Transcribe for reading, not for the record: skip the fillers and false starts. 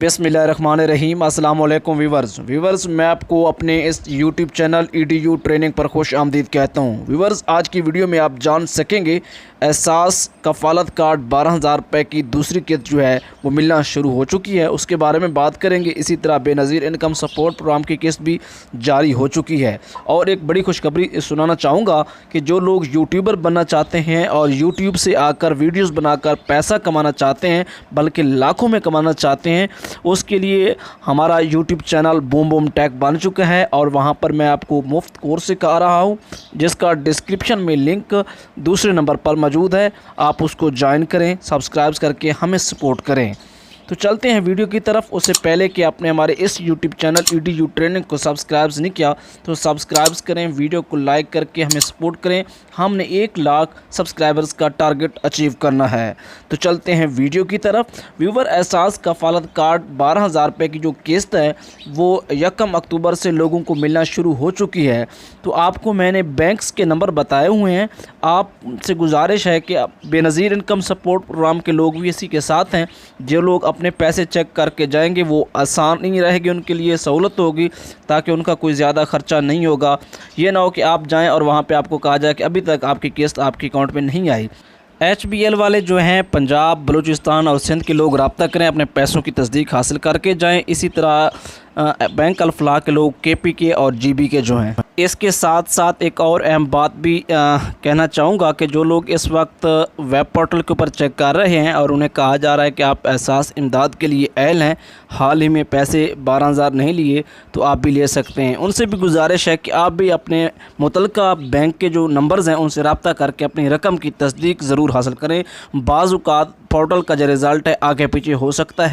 बिस्मिल्लाहिर्रहमानिर्रहीम। अस्सलाम वालेकुम व्यूवर्स, मैं आपको अपने इस यूट्यूब चैनल EDU ट्रेनिंग पर खुश आमदीद कहता हूँ। व्यूवर्स, आज की वीडियो में आप जान सकेंगे एहसास कफ़ालत कार्ड 12,000 रुपये की दूसरी किस्त जो है वो मिलना शुरू हो चुकी है, उसके बारे में बात करेंगे। इसी तरह बेनज़ीर इनकम सपोर्ट प्रोग्राम की किस्त भी जारी हो चुकी है। और एक बड़ी खुशखबरी सुनाना चाहूँगा कि जो लोग यूट्यूबर बनना चाहते हैं और यूट्यूब से आकर वीडियोज़ बनाकर पैसा कमाना चाहते हैं, बल्कि लाखों में कमाना चाहते हैं, उसके लिए हमारा YouTube channel boom boom tech बन चुका है। और वहां पर मैं आपको मुफ्त कोर्स सिखा रहा हूं, जिसका डिस्क्रिप्शन में लिंक दूसरे नंबर पर मौजूद है। आप उसको ज्वाइन करें, सब्सक्राइब करके हमें सपोर्ट करें। तो चलते हैं वीडियो की तरफ। उससे पहले कि आपने हमारे इस यूट्यूब चैनल EDU ट्रेनिंग को सब्सक्राइब नहीं किया तो सब्सक्राइब करें, वीडियो को लाइक करके हमें सपोर्ट करें। हमने 1 लाख सब्सक्राइबर्स का टारगेट अचीव करना है। तो चलते हैं वीडियो की तरफ। व्यूवर, एहसास कफ़ालत कार्ड 12,000 रुपये की जो किस्त है वो 1 अक्टूबर से लोगों को मिलना शुरू हो चुकी है। तो आपको मैंने बैंक्स के नंबर बताए हुए हैं। आपसे गुजारिश है कि बेनज़ीर इनकम सपोर्ट प्रोग्राम के लोग भी इसी के साथ हैं। जो लोग अपने पैसे चेक करके जाएंगे वो आसानी रहेगी, उनके लिए सहूलत होगी, ताकि उनका कोई ज़्यादा ख़र्चा नहीं होगा। ये ना हो कि आप जाएं और वहाँ पे आपको कहा जाए कि अभी तक आपकी किस्त आपके अकाउंट में नहीं आई। HBL वाले जो हैं पंजाब, बलूचिस्तान और सिंध के लोग रब्ता करें, अपने पैसों की तस्दीक हासिल करके जाएं। इसी तरह बैंक अल-फलाह के लोग KPK और GB के जो हैं। इसके साथ साथ एक और अहम बात भी कहना चाहूँगा कि जो लोग इस वक्त वेब पोर्टल के ऊपर चेक कर रहे हैं और उन्हें कहा जा रहा है कि आप एहसास इमदाद के लिए अहल हैं, हाल ही में पैसे 12,000 नहीं लिए तो आप भी ले सकते हैं, उनसे भी गुजारिश है कि आप भी अपने मुतल्लिका बैंक के जो नंबर्स हैं उनसे रब्ता करके अपनी रकम की तस्दीक ज़रूर हासिल करें। बाज़ औक़ात पोर्टल का जो रिज़ल्ट है आगे पीछे हो सकता है।